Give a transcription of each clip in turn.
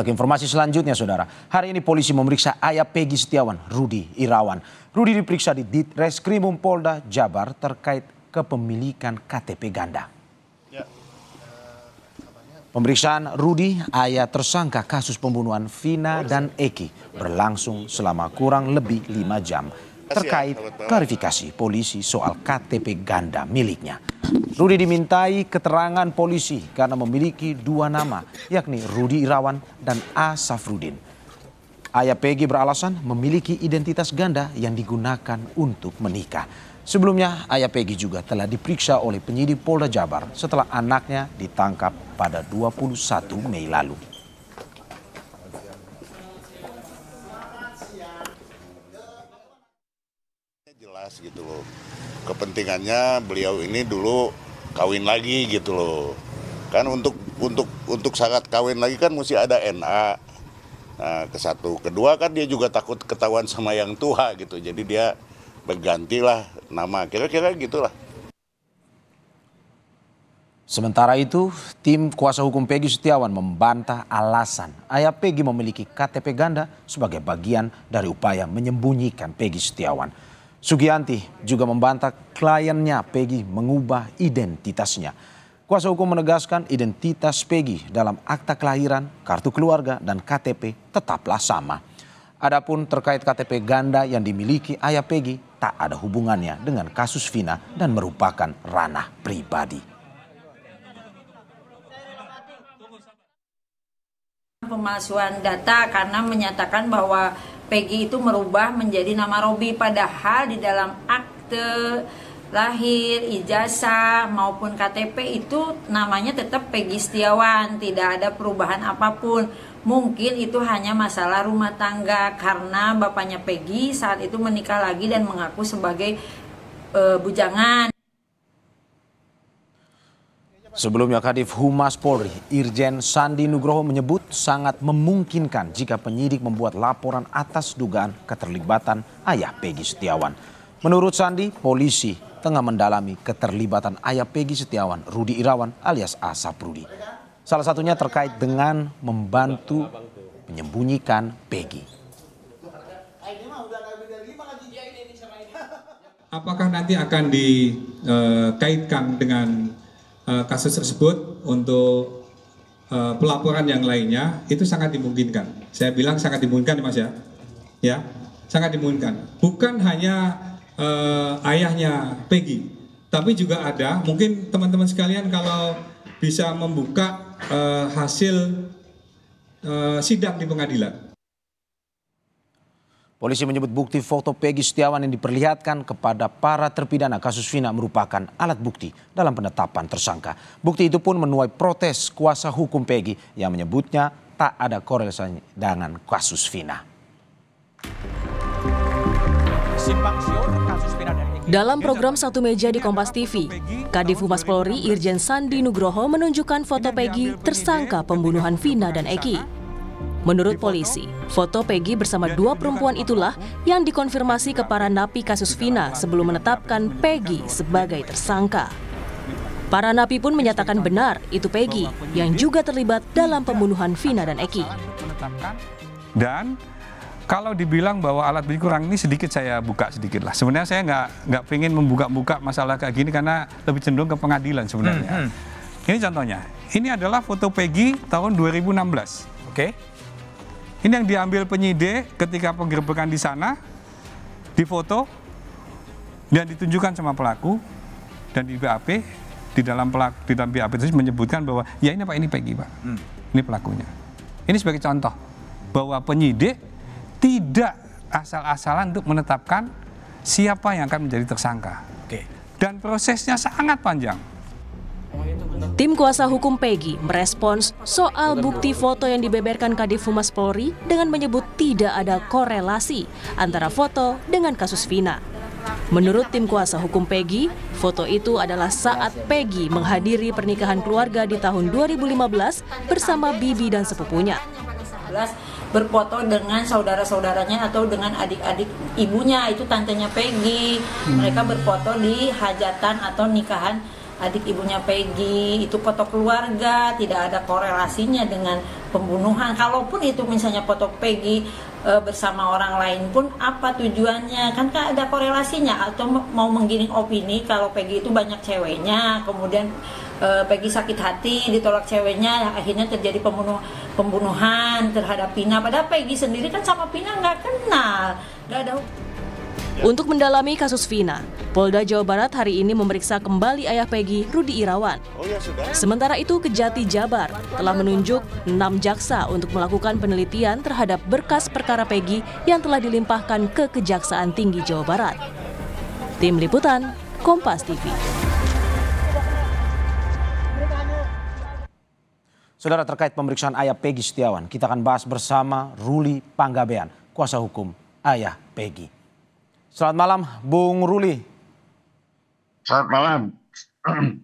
Informasi selanjutnya, saudara. Hari ini polisi memeriksa ayah Peggy Setiawan, Rudy Irawan. Rudy diperiksa di Ditreskrimum Polda Jabar terkait kepemilikan KTP ganda. Pemeriksaan Rudy, ayah tersangka kasus pembunuhan Vina dan Eki, berlangsung selama kurang lebih 5 jam terkait klarifikasi polisi soal KTP ganda miliknya. Rudy dimintai keterangan polisi karena memiliki 2 nama, yakni Rudy Irawan dan A. Safrudin. Ayah Peggy beralasan memiliki identitas ganda yang digunakan untuk menikah. Sebelumnya, ayah Peggy juga telah diperiksa oleh penyidik Polda Jabar setelah anaknya ditangkap pada 21 Mei lalu. Jelas gitu loh, kepentingannya beliau ini dulu kawin lagi gitu loh. Kan untuk syarat kawin lagi kan mesti ada NA. Nah, ke-1, kedua kan dia juga takut ketahuan sama yang tua gitu. Jadi dia bergantilah nama, kira-kira gitulah. Sementara itu, tim kuasa hukum Peggy Setiawan membantah alasan ayah Peggy memiliki KTP ganda sebagai bagian dari upaya menyembunyikan Peggy Setiawan. Sugianti juga membantah kliennya Peggy mengubah identitasnya. Kuasa hukum menegaskan identitas Peggy dalam akta kelahiran, kartu keluarga, dan KTP tetaplah sama. Adapun terkait KTP ganda yang dimiliki ayah Peggy tak ada hubungannya dengan kasus Vina dan merupakan ranah pribadi. Pemalsuan data karena menyatakan bahwa Peggy itu merubah menjadi nama Robi, padahal di dalam akte lahir, ijazah maupun KTP itu namanya tetap Peggy Setiawan, tidak ada perubahan apapun. Mungkin itu hanya masalah rumah tangga karena bapaknya Peggy saat itu menikah lagi dan mengaku sebagai bujangan. Sebelumnya, Kadif Humas Polri, Irjen Sandi Nugroho menyebut sangat memungkinkan jika penyidik membuat laporan atas dugaan keterlibatan ayah Peggy Setiawan. Menurut Sandi, polisi tengah mendalami keterlibatan ayah Peggy Setiawan, Rudy Irawan alias A. Safrudin. Salah satunya terkait dengan membantu menyembunyikan Peggy. Apakah nanti akan dikaitkan dengan kasus tersebut untuk pelaporan yang lainnya? Itu sangat dimungkinkan. Saya bilang sangat dimungkinkan, Mas ya, sangat dimungkinkan. Bukan hanya ayahnya Peggy, tapi juga ada mungkin teman-teman sekalian kalau bisa membuka hasil sidang di pengadilan. Polisi menyebut bukti foto Peggy Setiawan yang diperlihatkan kepada para terpidana kasus Vina merupakan alat bukti dalam penetapan tersangka. Bukti itu pun menuai protes kuasa hukum Peggy yang menyebutnya tak ada korelasi dengan kasus Vina. Dalam program Satu Meja di Kompas TV, Kadif Humas Polri Irjen Sandi Nugroho menunjukkan foto Peggy tersangka pembunuhan Vina dan Eki. Menurut polisi, foto Peggy bersama 2 perempuan itulah yang dikonfirmasi ke para napi kasus Vina sebelum menetapkan Peggy sebagai tersangka. Para napi pun menyatakan benar itu Peggy yang juga terlibat dalam pembunuhan Vina dan Eki. Dan kalau dibilang bahwa alat bukti kurang, ini sedikit saya buka sedikit lah. Sebenarnya saya nggak pengen membuka-buka masalah kayak gini karena lebih cenderung ke pengadilan sebenarnya. Ini contohnya, ini adalah foto Peggy tahun 2016. Oke. Ini yang diambil penyidik ketika penggerbekan di sana, difoto dan ditunjukkan sama pelaku, dan di BAP di dalam BAP itu menyebutkan bahwa ya ini Pak, ini Peggy Pak, ini pelakunya. Ini sebagai contoh bahwa penyidik tidak asal-asalan untuk menetapkan siapa yang akan menjadi tersangka. Dan prosesnya sangat panjang. Tim kuasa hukum Peggy merespons soal bukti foto yang dibeberkan Kadif Humas Polri dengan menyebut tidak ada korelasi antara foto dengan kasus Vina. Menurut tim kuasa hukum Peggy, foto itu adalah saat Peggy menghadiri pernikahan keluarga di tahun 2015 bersama bibi dan sepupunya. Berfoto dengan saudara-saudaranya atau dengan adik-adik ibunya, itu tantenya Peggy. Mereka berfoto di hajatan atau nikahan adik ibunya Peggy. Itu foto keluarga, tidak ada korelasinya dengan pembunuhan. Kalaupun itu misalnya foto Peggy bersama orang lain pun, apa tujuannya? Kan ada korelasinya, atau mau menggiring opini kalau Peggy itu banyak ceweknya, kemudian Peggy sakit hati ditolak ceweknya, akhirnya terjadi pembunuhan terhadap Vina. Padahal Peggy sendiri kan sama Vina nggak kenal, nggak ada. Untuk mendalami kasus Vina, Polda Jawa Barat hari ini memeriksa kembali ayah Peggy, Rudi Irawan. Sementara itu, Kejati Jabar telah menunjuk 6 jaksa untuk melakukan penelitian terhadap berkas perkara Peggy yang telah dilimpahkan ke Kejaksaan Tinggi Jawa Barat. Tim Liputan, Kompas TV. Saudara, terkait pemeriksaan ayah Peggy Setiawan, kita akan bahas bersama Ruli Panggabean, kuasa hukum ayah Peggy. Selamat malam, Bung Ruli. Selamat malam.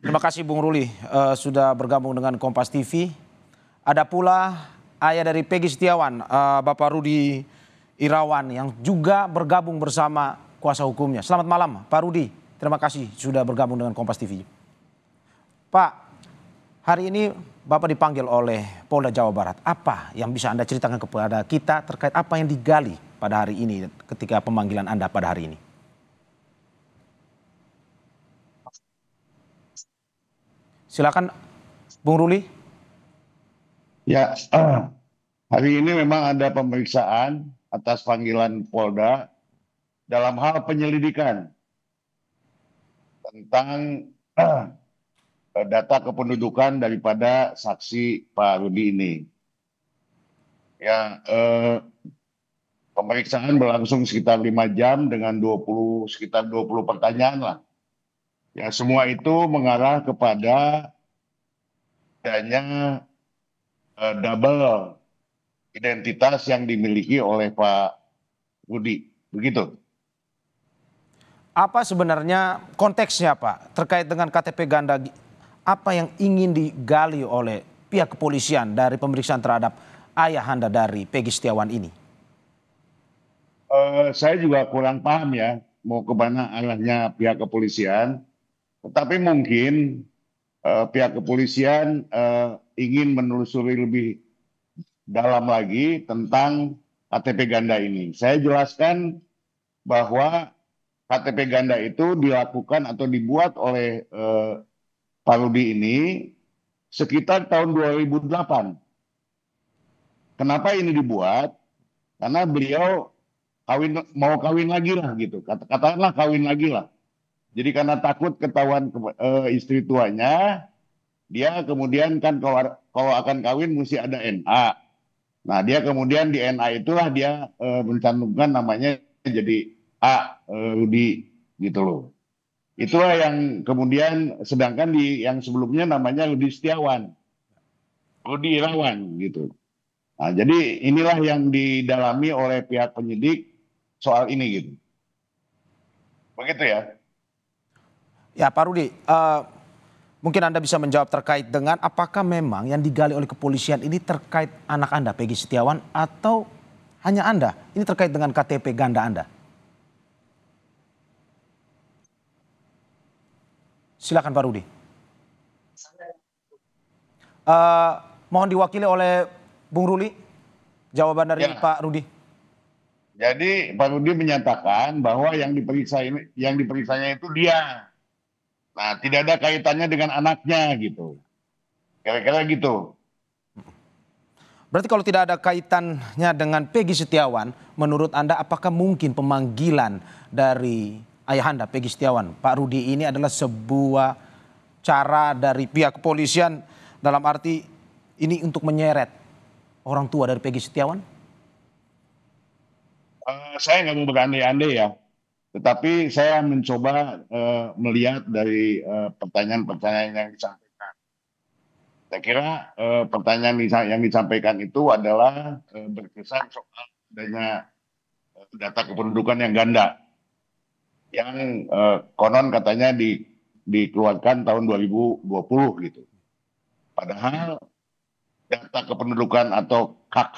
Terima kasih Bung Ruli sudah bergabung dengan Kompas TV. Ada pula ayah dari Peggy Setiawan, Bapak Rudi Irawan, yang juga bergabung bersama kuasa hukumnya. Selamat malam Pak Rudi, terima kasih sudah bergabung dengan Kompas TV. Pak, hari ini Bapak dipanggil oleh Polda Jawa Barat. Apa yang bisa Anda ceritakan kepada kita terkait apa yang digali pada hari ini ketika pemanggilan Anda pada hari ini? Silakan Bung Ruli. Ya, hari ini memang ada pemeriksaan atas panggilan Polda dalam hal penyelidikan tentang data kependudukan daripada saksi Pak Rudi ini. Ya, pemeriksaan berlangsung sekitar 5 jam dengan sekitar 20 pertanyaan lah. Ya, semua itu mengarah kepada adanya double identitas yang dimiliki oleh Pak Rudi. Begitu. Apa sebenarnya konteksnya Pak terkait dengan KTP ganda? Apa yang ingin digali oleh pihak kepolisian dari pemeriksaan terhadap ayahanda dari Peggy Setiawan ini? Saya juga kurang paham ya mau kemana arahnya pihak kepolisian. Tetapi mungkin pihak kepolisian ingin menelusuri lebih dalam lagi tentang KTP ganda ini. Saya jelaskan bahwa KTP ganda itu dilakukan atau dibuat oleh Pak Rudi ini sekitar tahun 2008. Kenapa ini dibuat? Karena beliau mau kawin lagi lah gitu. Katakanlah kawin lagi lah. Jadi karena takut ketahuan istri tuanya, dia kemudian kan kalau akan kawin mesti ada NA. Nah, dia kemudian di NA itulah dia mencantumkan namanya jadi Rudi gitu loh. Itulah yang kemudian, sedangkan yang sebelumnya namanya Rudi Setiawan, Rudi Irawan gitu. Nah, jadi inilah yang didalami oleh pihak penyidik soal ini gitu. Begitu ya. Ya Pak Rudi, mungkin Anda bisa menjawab terkait dengan apakah memang yang digali oleh kepolisian ini terkait anak Anda Peggy Setiawan atau hanya Anda? Ini terkait dengan KTP ganda Anda. Silakan Pak Rudi. Mohon diwakili oleh Bung Ruli, jawaban dari Pak Rudi. Jadi Pak Rudi menyatakan bahwa yang diperiksanya itu dia. Nah, tidak ada kaitannya dengan anaknya gitu. Kira-kira gitu. Berarti kalau tidak ada kaitannya dengan Peggy Setiawan, menurut Anda apakah mungkin pemanggilan dari ayahanda Peggy Setiawan, Pak Rudi, ini adalah sebuah cara dari pihak kepolisian dalam arti ini untuk menyeret orang tua dari Peggy Setiawan? Saya nggak mau berandai-andai ya. Tetapi saya mencoba melihat dari pertanyaan-pertanyaan yang disampaikan. Saya kira pertanyaan yang disampaikan itu adalah berkesan soal adanya data kependudukan yang ganda. Yang konon katanya dikeluarkan tahun 2020 gitu. Padahal data kependudukan atau KK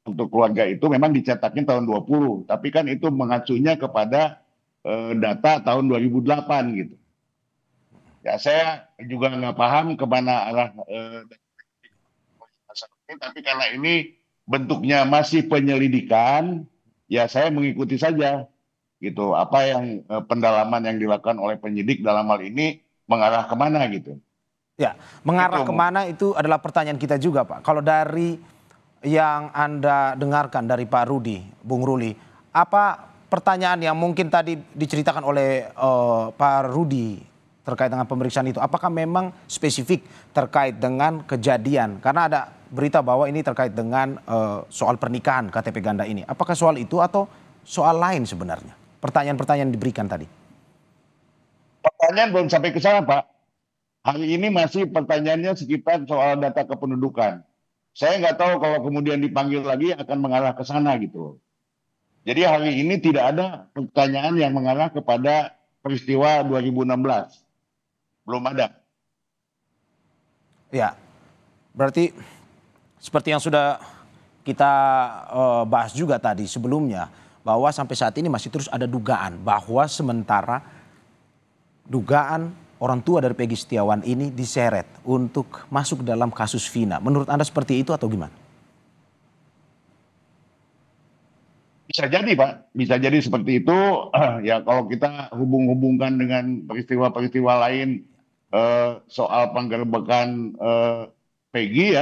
untuk keluarga itu memang dicetaknya tahun 20, tapi kan itu mengacunya kepada data tahun 2008 gitu. Ya saya juga nggak paham kemana arah Tapi karena ini bentuknya masih penyelidikan, ya saya mengikuti saja gitu. Apa yang pendalaman yang dilakukan oleh penyidik dalam hal ini mengarah kemana gitu. Ya, mengarah kemana itu adalah pertanyaan kita juga, Pak. Kalau dari yang Anda dengarkan dari Pak Rudi, Bung Ruli, apa pertanyaan yang mungkin tadi diceritakan oleh Pak Rudi terkait dengan pemeriksaan itu? Apakah memang spesifik terkait dengan kejadian? Karena ada berita bahwa ini terkait dengan soal pernikahan KTP ganda ini. Apakah soal itu atau soal lain sebenarnya? Pertanyaan-pertanyaan diberikan tadi. Pertanyaan belum sampai ke sana, Pak. Hari ini masih pertanyaannya sekitar soal data kependudukan. Saya nggak tahu kalau kemudian dipanggil lagi akan mengarah ke sana gitu. Jadi hari ini tidak ada pertanyaan yang mengarah kepada peristiwa 2016. Belum ada. Ya, berarti seperti yang sudah kita bahas juga tadi sebelumnya, bahwa sampai saat ini masih terus ada dugaan bahwa sementara dugaan orang tua dari Peggy Setiawan ini diseret untuk masuk dalam kasus Vina. Menurut Anda seperti itu atau gimana? Bisa jadi, Pak. Bisa jadi seperti itu. Ya kalau kita hubung-hubungkan dengan peristiwa-peristiwa lain soal penggerbekan Peggy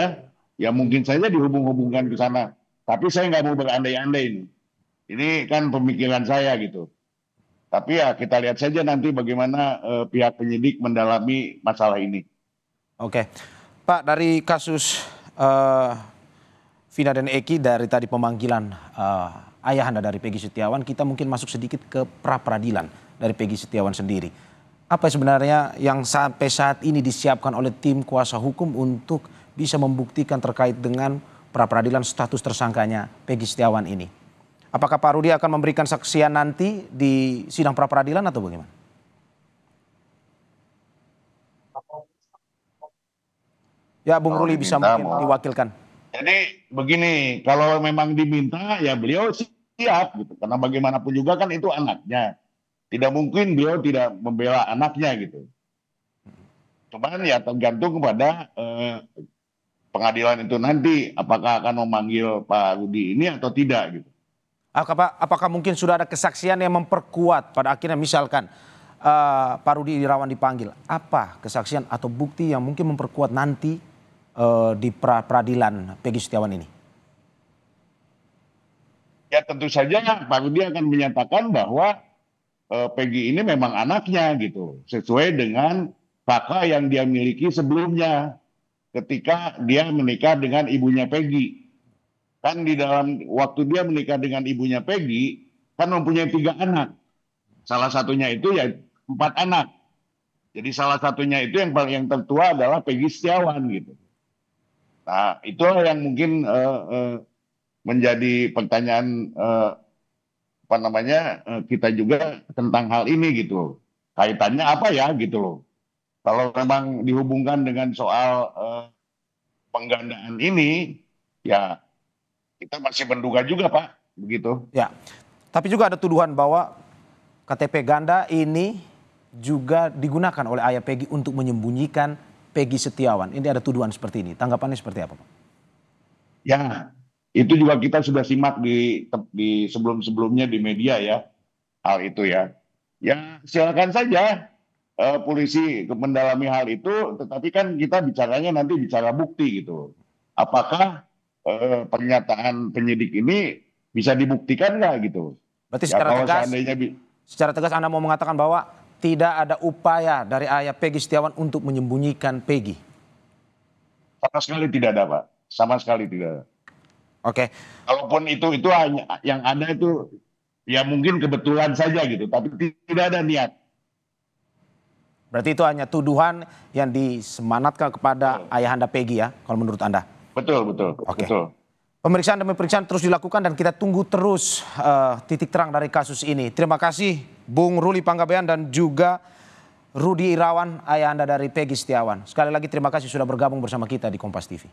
ya mungkin saja dihubung-hubungkan ke sana. Tapi saya nggak mau berandai-andai ini. Ini kan pemikiran saya gitu. Tapi ya kita lihat saja nanti bagaimana pihak penyidik mendalami masalah ini. Oke, Pak, dari kasus Vina dan Eki, dari tadi pemanggilan ayahanda dari Peggy Setiawan, kita mungkin masuk sedikit ke pra-peradilan dari Peggy Setiawan sendiri. Apa sebenarnya yang sampai saat ini disiapkan oleh tim kuasa hukum untuk bisa membuktikan terkait dengan pra-peradilan status tersangkanya Peggy Setiawan ini? Apakah Pak Rudi akan memberikan saksian nanti di sidang pra-peradilan atau bagaimana? Ya, Bung Ruli bisa mungkin diwakilkan. Jadi begini, kalau memang diminta ya beliau siap gitu. Karena bagaimanapun juga kan itu anaknya. Tidak mungkin beliau tidak membela anaknya gitu. Cuman ya tergantung kepada pengadilan itu nanti apakah akan memanggil Pak Rudi ini atau tidak gitu. Apakah mungkin sudah ada kesaksian yang memperkuat pada akhirnya misalkan Pak Rudi Irawan dipanggil? Apa kesaksian atau bukti yang mungkin memperkuat nanti di peradilan Peggy Setiawan ini? Ya tentu saja Pak Rudi akan menyatakan bahwa Peggy ini memang anaknya gitu. Sesuai dengan fakta yang dia miliki sebelumnya ketika dia menikah dengan ibunya Peggy. Kan di dalam waktu dia menikah dengan ibunya Peggy, kan mempunyai 3 anak. Salah satunya itu ya 4 anak. Jadi salah satunya itu yang tertua adalah Peggy Setiawan gitu. Nah itulah yang mungkin menjadi pertanyaan kita juga tentang hal ini gitu. Kaitannya apa ya gitu loh. Kalau memang dihubungkan dengan soal penggandaan ini, ya kita masih menduga juga Pak, begitu. Ya, tapi juga ada tuduhan bahwa KTP ganda ini juga digunakan oleh ayah Peggy untuk menyembunyikan Peggy Setiawan. Ini ada tuduhan seperti ini. Tanggapannya seperti apa, Pak? Ya, itu juga kita sudah simak di sebelum-sebelumnya di media ya, hal itu ya. Ya silakan saja polisi mendalami hal itu, tetapi kan kita bicaranya nanti bicara bukti gitu. Apakah pernyataan penyidik ini bisa dibuktikan nggak gitu? Berarti Ya, secara tegas Anda mau mengatakan bahwa tidak ada upaya dari ayah Peggy Setiawan untuk menyembunyikan Peggy? Sama sekali tidak ada Pak, sama sekali tidak ada. Oke. Kalaupun itu hanya yang ada itu ya mungkin kebetulan saja gitu, tapi tidak ada niat. Berarti itu hanya tuduhan yang disemanatkan kepada ayahanda Peggy ya, kalau menurut Anda? Betul. Oke. Betul. Pemeriksaan demi pemeriksaan terus dilakukan dan kita tunggu terus titik terang dari kasus ini. Terima kasih Bung Ruli Panggabean dan juga Rudi Irawan, ayahanda dari Peggy Setiawan. Sekali lagi terima kasih sudah bergabung bersama kita di Kompas TV.